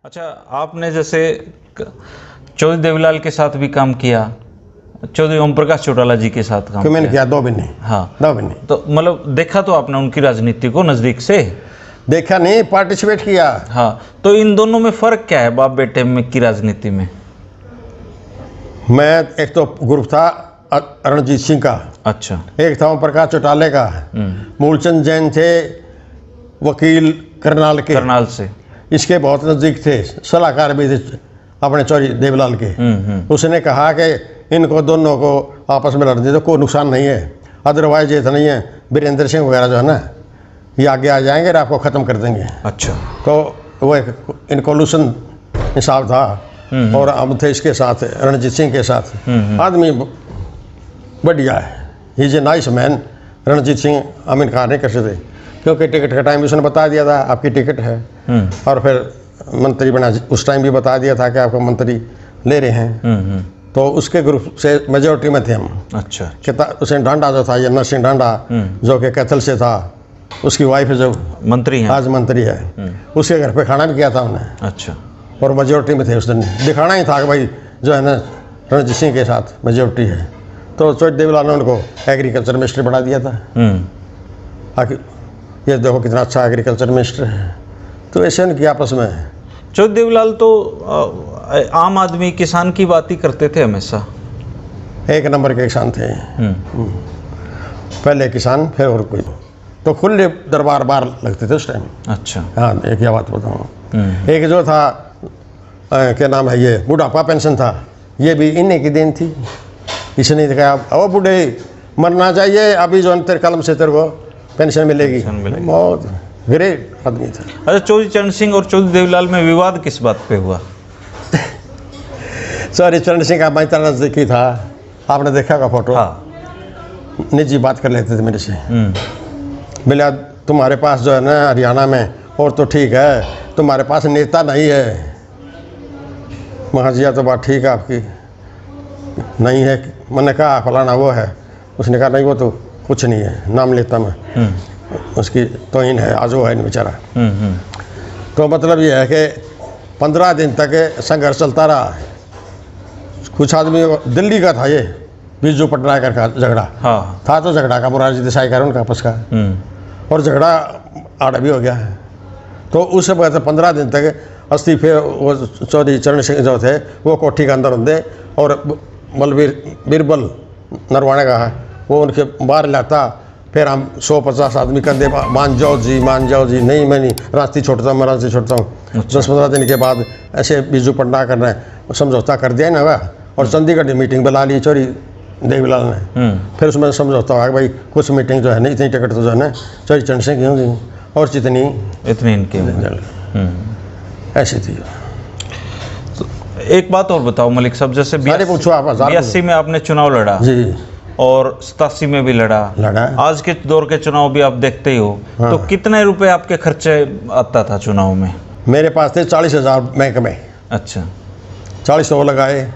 अच्छा, आपने जैसे चौधरी देवीलाल के साथ भी काम किया, चौधरी ओम प्रकाश चौटाला जी के साथ काम मैंने किया, दो भी नहीं। हाँ, दो भी नहीं। तो मतलब देखा तो आपने उनकी राजनीति को नज़दीक से? देखा नहीं, पार्टिसिपेट किया। हाँ, तो इन दोनों में फ़र्क क्या है, बाप बेटे में की राजनीति में? मैं एक तो ग्रुप था रणजीत सिंह का, अच्छा, एक था ओम प्रकाश चौटाले का, मूलचंद जैन थे वकील करनाल के, करनाल से। इसके बहुत नज़दीक थे, सलाहकार भी थे अपने चौधरी देवीलाल के। उसने कहा कि इनको दोनों को आपस में लड़ने दो, कोई नुकसान नहीं है, अदरवाइज ये तो नहीं है वीरेंद्र सिंह वगैरह जो है ना, ये आगे आ जाएंगे और आपको ख़त्म कर देंगे। अच्छा, तो वो एक इनकोल्यूशन हिसाब था। और हम थे इसके साथ, रणजीत सिंह के साथ। आदमी बढ़िया है, he is a nice man. Ranjit Singh हम इनकार नहीं कर सकते, क्योंकि टिकट का टाइम उसने बता दिया था आपकी टिकट है, और फिर मंत्री बना उस टाइम भी बता दिया था कि आपको मंत्री ले रहे हैं। तो उसके ग्रुप से मेजोरिटी में थे हम। अच्छा, कि हुसैन डांडा जो था, ये नरसिंह डांडा जो कि कैथल से था, उसकी वाइफ जो मंत्री हैं आज मंत्री है, उसके घर पे खाना भी किया था उन्हें। अच्छा, और मेजोरिटी में थे उस दिन, दिखाना ही था कि भाई जो है ना रणजीत सिंह के साथ मेजोरिटी है। तो चौधरी देवीलाल ने उनको एग्रीकल्चर मिनिस्टर बना दिया था। आखिर ये देखो कितना अच्छा एग्रीकल्चर मिनिस्टर है। तो ऐसे उनकी आपस में। चौधरी देवीलाल तो आम आदमी किसान की बात ही करते थे हमेशा। एक नंबर के किसान थे। पहले किसान फिर और कोई। तो खुले दरबार बार लगते थे उस टाइम। अच्छा, हाँ, एक यह बात बताऊँ। एक जो था क्या नाम है, ये बुढ़ापा पेंशन था, ये भी इन्हीं की देन थी। इसने कहा ओ बूढ़े मरना चाहिए, अभी जो तेरे कलम से तेरे को पेंशन मिलेगी। बहुत ग्रेट आदमी था। अच्छा, चौधरी चरण सिंह और चौधरी देवीलाल में विवाद किस बात पे हुआ? सॉरी, चरण सिंह का मैं इतना नज़दीकी था, आपने देखा का फोटो। हाँ, निजी बात कर लेते थे मेरे से। बोला तुम्हारे पास जो है ना हरियाणा में और तो ठीक है, तुम्हारे पास नेता नहीं है। महाजिया तो बात ठीक है आपकी, नहीं है। मैंने कहा फलाना वो है, उसने कहा नहीं वो तो कुछ नहीं है, नाम लेता मैं, उसकी तौहीन है, आज वो है नहीं बेचारा। तो मतलब ये है कि 15 दिन तक संघर्ष चलता रहा। कुछ आदमी दिल्ली का था, ये बिरजू पटनायक का झगड़ा। हाँ, था तो झगड़ा का मोरारजी देसाई का उनका आपस का, और झगड़ा आड़ा भी हो गया है। तो उस समय 15 दिन तक इस्तीफे वो चौधरी चरण सिंह जो थे वो कोठी के अंदर होंगे, और बलबीर बीरबल नरवाणे का है वो उनके बाहर लाता। फिर हम 150 आदमी कंधे मान जाओ जी, मान जाओ जी, नहीं मैं नहीं, रास्ते छोड़ता हूँ, मैं रास्ते छोड़ता हूँ। 10-15 दिन के बाद ऐसे बिरजू पटना करना समझौता कर दिया ना वह, और चंडीगढ़ की मीटिंग बुला ली चौधरी देवीलाल ने। फिर उसमें समझौता हुआ कि भाई कुछ मीटिंग जो है ना, इतनी टिकट तो जो है ना चौधरी चरण सिंह की होंगी और जितनी इतनी इनके। ऐसी थी। तो एक बात और बताओ मलिक साहब, जैसे पूछो आप। 82 में आपने चुनाव लड़ा जी, और 87 में भी लड़ा। आज के दौर के चुनाव भी आप देखते ही हो। तो कितने रुपए आपके खर्चे आता था चुनाव में? मेरे पास थे 40,000 बैंक में। अच्छा, 40 वो लगाए।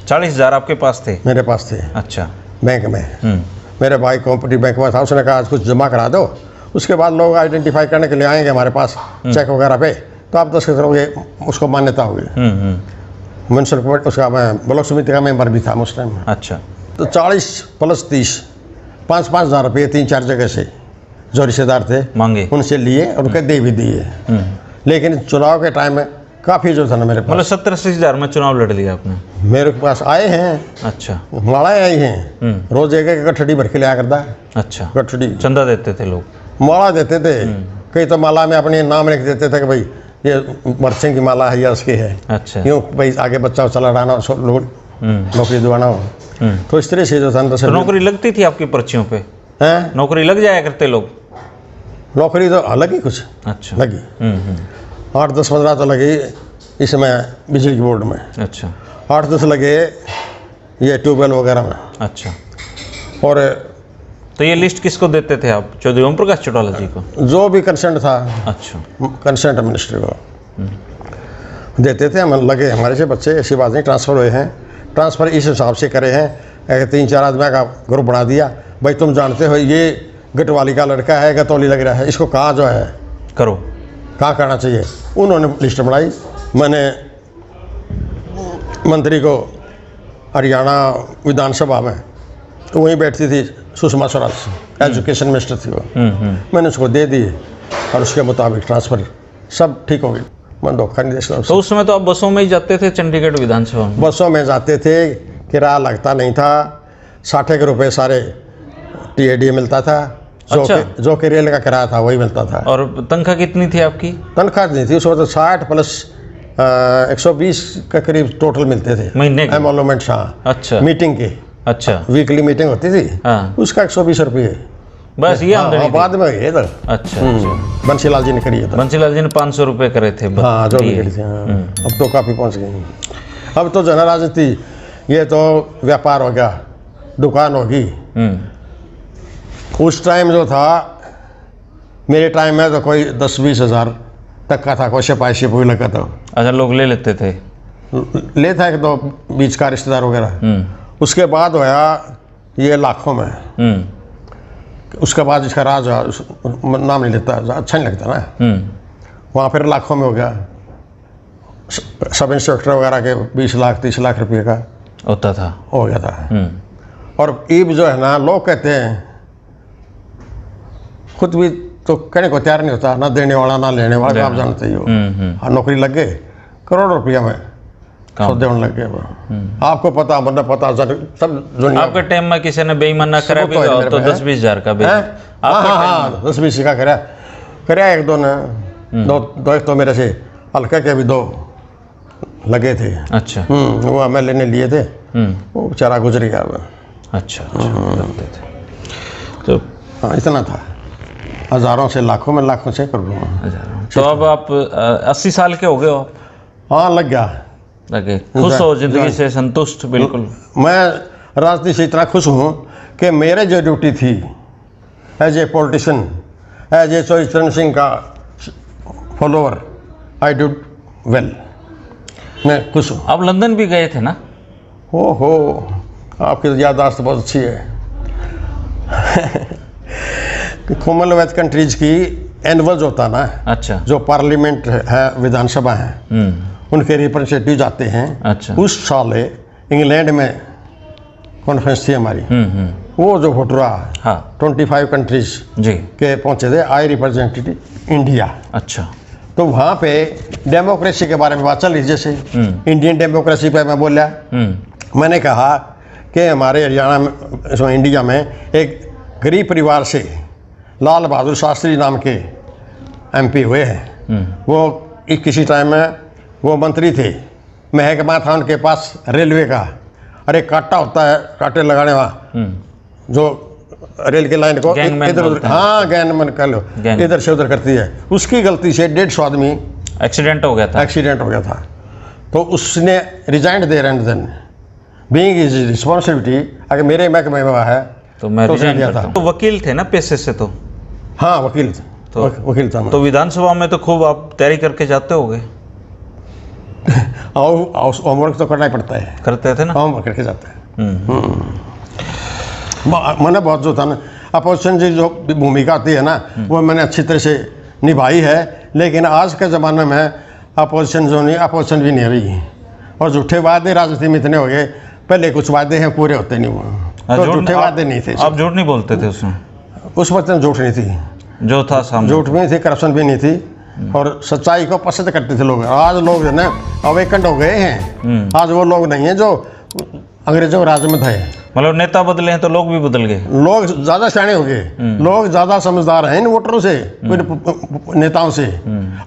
40,000 आपके पास थे? मेरे पास थे। अच्छा, बैंक में। मेरे भाई कोऑपरेटिव बैंक में था, उसने कहा आज कुछ जमा करा दो, उसके बाद लोग आइडेंटिफाई करने के लिए आएंगे हमारे पास चेक वगैरह पे, तो आप 10 करोगे, उसको मान्यता होगी। म्यूनसिपल उसका मैं ब्लॉक समिति का मेंबर भी था उस टाइम। अच्छा, तो 40 + 30 5-5 हज़ार रुपये 3-4 जगह से जो रिश्तेदार थे मांगे, उनसे लिए और उनके दे भी दिए। लेकिन चुनाव के टाइम में काफ़ी जो था ना मेरे पास, मतलब 70-80 हज़ार में चुनाव लड़ लिया आपने? मेरे पास आए हैं। अच्छा, मालाएँ आई हैं, रोज एक गठड़ी भर के लिया करता। अच्छा, गठड़ी चंदा देते थे लोग? माला देते थे, कई तो माला में अपने नाम लिख देते थे कि भाई ये मरसिंह की माला है या उसकी है। अच्छा, क्यों भाई आगे बच्चा लड़ाना हो, लोग नौकरी दिवाना हो। तो इस तरह से जो था। तो नौकरी लगती थी आपकी पर्चियों पे? हैं, नौकरी लग जाया करते लोग? नौकरी तो अलग ही कुछ अच्छा, लगी। 8-10-15 तो लगी इसमें बिजली की बोर्ड में। अच्छा, 8-10 लगे ये ट्यूबवेल वगैरह में। अच्छा, और तो ये लिस्ट किसको देते थे आप? चौधरी ओम प्रकाश चौटाला जी को? जो भी कंसेंट था, अच्छा, कंसेंट मिनिस्टर को देते थे। हम लगे, हमारे से बच्चे, ऐसी बात नहीं, ट्रांसफ़र हुए हैं। ट्रांसफ़र इस हिसाब से करे हैं, 3-4 आदमी का ग्रुप बना दिया, भाई तुम जानते हो ये गटवाली का लड़का है, गतौली लग रहा है, इसको कहाँ जो है करो, कहाँ करना चाहिए। उन्होंने लिस्ट बनाई, मैंने मंत्री को हरियाणा विधानसभा में, तो वहीं बैठती थी सुषमा स्वराज, एजुकेशन मिनिस्टर थी वो। मैंने उसको दे दिए और उसके मुताबिक ट्रांसफ़र सब ठीक हो गई। मैं धोखा नहीं दे सकता। तो उस समय तो आप बसों में ही जाते थे चंडीगढ़ विधानसभा में? बसों में जाते थे, किराया लगता नहीं था, 60 रुपये सारे TAD मिलता था। अच्छा। जो कि रेल का किराया था वही मिलता था। और तनख्वाह कितनी थी आपकी? तनख्वाह नहीं थी उस वक्त, 60 प्लस 120 के करीब टोटल मिलते थे महीने के? एमोलमेंट। हाँ, अच्छा। मीटिंग की। अच्छा। वीकली मीटिंग होती थी, हाँ। उसका 120 रुपये बस ये आमदनी थी? बाद में ये था। अच्छा। बंसीलाल जी ने करी था। बंसीलाल जी ने 500 रुपये करे थे। हाँ, जो भी करी थी। हाँ, अब तो काफ़ी पहुँच गई। अब तो जन राजनीति, ये तो व्यापार हो गया, दुकान होगी। उस टाइम जो था, मेरे टाइम में तो कोई 10-20 हज़ार तक का था, कोई सिपाही लगा था। अच्छा, लोग ले लेते थे? लेता है कि तो बीच का रिश्तेदार वगैरह। उसके बाद होया ये लाखों में। उसके बाद इसका राज नाम नहीं लेता, अच्छा नहीं लगता ना। वहाँ फिर लाखों में हो गया। सब इंस्पेक्टर वगैरह के 20 लाख 30 लाख रुपये का होता था, हो गया था। और ईब जो है ना, लोग कहते हैं, खुद भी तो कहने को तैयार नहीं होता, ना देने वाला ना लेने वाला, आप जानते ही हो। हाँ, नौकरी लग गए, करोड़ों रुपया में सौदे होने लग गए। आपको पता, मतलब पता, सब दुनिया। आपके टाइम में किसी ने बेईमाना करा भी तो 10-20 हज़ार का? हाँ, 10-20 का कराया एक दो ने। दो एक तो मेरे से हल्के के भी 2 लगे थे। अच्छा। वो हमें लेने लिए थे, वो बेचारा गुजर गया। अच्छा। लगते थे तो? हाँ, इतना था, हज़ारों से लाखों में, लाखों से करोड़ों में। तो अब आप 80 साल के हो गए हो आप? हाँ, लग गया। लगे? खुश हो जिंदगी से? संतुष्ट? बिल्कुल। मैं राजनीति से इतना खुश हूँ कि मेरे जो ड्यूटी थी as a politician, as a Charan Singh का फॉलोअर, आई डू वेल। मैं खुश हूँ। आप लंदन भी गए थे ना? हो, आपकी याददाश्त बहुत अच्छी है। कॉमनवेल्थ कंट्रीज की एनुअल जो होता ना, अच्छा, जो पार्लियामेंट है, विधानसभा है, उनके रिप्रेजेंटेटिव जाते हैं। अच्छा। उस साल इंग्लैंड में कॉन्फ्रेंस थी हमारी। वो जो वोट रहा, हाँ, 25 कंट्रीज जी के पहुंचे थे। I represented India. अच्छा। तो वहाँ पे डेमोक्रेसी के बारे में बात चल रही। जैसे इंडियन डेमोक्रेसी पे मैं बोला, मैंने कहा कि हमारे हरियाणा में, इंडिया में एक गरीब परिवार से लाल बहादुर शास्त्री नाम के MP हुए हैं। वो किसी टाइम में वो मंत्री थे, महकमा था उनके पास रेलवे का। अरे कांटा होता है, कांटे लगाने वाला, जो रेल की लाइन को इधर उधर, हाँ, गैनमैन कह लो, इधर से उधर करती है। उसकी गलती से 150 आदमी एक्सीडेंट हो गया था। एक्सीडेंट हो गया था। तो उसने रिजाइन दे रहे देन, बीइंग इज रिस्पॉन्सिबिलिटी, अगर मेरे महकमे में है तो मैं रिजाइन दिया करता था। हूं। तो वकील थे ना पेशे से? तो हाँ, वकील तो वकील था मैं। तो विधानसभा में तो खूब आप तैयारी करके जाते होगे? होमवर्क तो करना ही पड़ता है। करते थे ना? होमवर्क करके जाते हैं। मैंने बहुत जो था ना, अपोजिशन की जो भूमिका आती है ना, वो मैंने अच्छी तरह से निभाई है। लेकिन आज के ज़माने में अपोजिशन जो नहीं, अपोजिशन भी नहीं रही। और झूठे वादे राजनीति में इतने हो गए, पहले कुछ वादे हैं पूरे होते नहीं हुए, तो झूठे वादे नहीं थे। आप झूठ नहीं बोलते थे उसमें? उस वक्त झूठ नहीं थी, जो था सामने। झूठ भी नहीं थी, करप्शन भी नहीं थी, और सच्चाई को पसंद करते थे लोग। आज लोग जो ना अवेकंड हो गए हैं। आज वो लोग नहीं हैं जो अंग्रेजों राज में थे। मतलब नेता बदले हैं तो लोग भी बदल गए? लोग ज़्यादा सियाने हो गए, लोग ज़्यादा समझदार हैं इन वोटरों से, नेताओं से।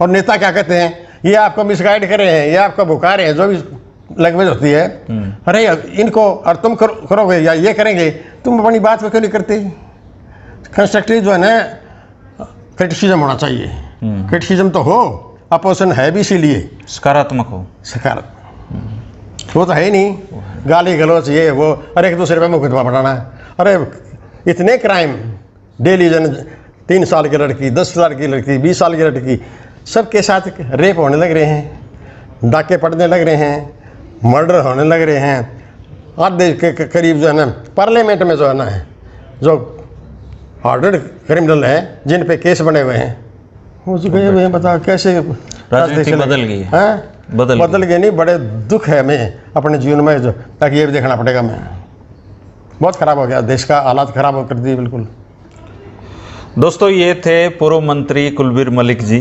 और नेता क्या कहते हैं, ये आपको मिसगाइड कर रहे हैं, ये आपको भुका रहे हैं, जो भी लैंग्वेज होती है। अरे इनको, और तुम करोगे या ये करेंगे, तुम अपनी बात को क्यों नहीं करते? कंस्ट्रक्टिव जो है ना, क्रिटिसिज्म होना चाहिए। क्रिटिसिज्म तो हो, अपोजिशन है भी इसीलिए सकारात्मक हो। सकारात्मक वो तो है ही नहीं, गाली गलौज ये वो, अरे एक दूसरे पे मुकदमा बढ़ाना। अरे इतने क्राइम डेली, जन 3 साल की लड़की, 10 साल की लड़की, 20 साल की लड़की, सबके साथ रेप होने लग रहे हैं, डाके पड़ने लग रहे हैं, मर्डर होने लग रहे हैं। आधे के करीब जो है ना, पार्लियामेंट में जो है ना, जो हार्डेड क्रिमिनल हैं, जिन पे केस बने हुए हैं, वो जो गए हुए हैं। बता कैसे राजनीति बदल गई है। बदल गए नहीं, बड़े दुख है हमें अपने जीवन में, जो ताकि ये भी देखना पड़ेगा। मैं बहुत ख़राब हो गया, देश का हालात ख़राब कर दी बिल्कुल। दोस्तों, ये थे पूर्व मंत्री कुलबीर मलिक जी।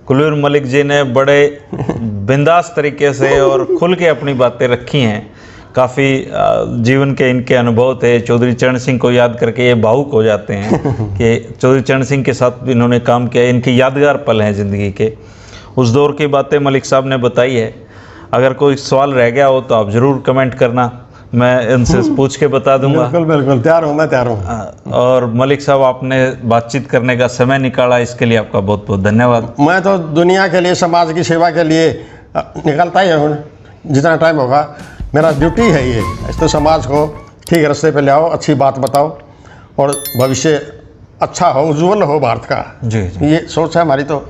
कुलबीर मलिक जी ने बड़े बिंदास तरीके से और खुल के अपनी बातें रखी हैं। काफ़ी जीवन के इनके अनुभव थे। चौधरी चरण सिंह को याद करके ये भावुक हो जाते हैं कि चौधरी चरण सिंह के साथ भी इन्होंने काम किया। इनके यादगार पल हैं ज़िंदगी के। उस दौर की बातें मलिक साहब ने बताई है। अगर कोई सवाल रह गया हो तो आप ज़रूर कमेंट करना, मैं इनसे पूछ के बता दूंगा। बिल्कुल बिल्कुल, तैयार हूँ, मैं तैयार हूँ। और मलिक साहब, आपने बातचीत करने का समय निकाला, इसके लिए आपका बहुत बहुत धन्यवाद। मैं तो दुनिया के लिए, समाज की सेवा के लिए निकलता ही हूँ, जितना टाइम होगा। मेरा ड्यूटी है ये, तो समाज को ठीक रास्ते पे ले आओ, अच्छी बात बताओ और भविष्य अच्छा हो, उज्जवल हो भारत का। जी, ये सोच है हमारी। तो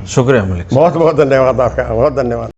शुक्रिया मलिक साहब। बहुत बहुत धन्यवाद आपका, बहुत धन्यवाद।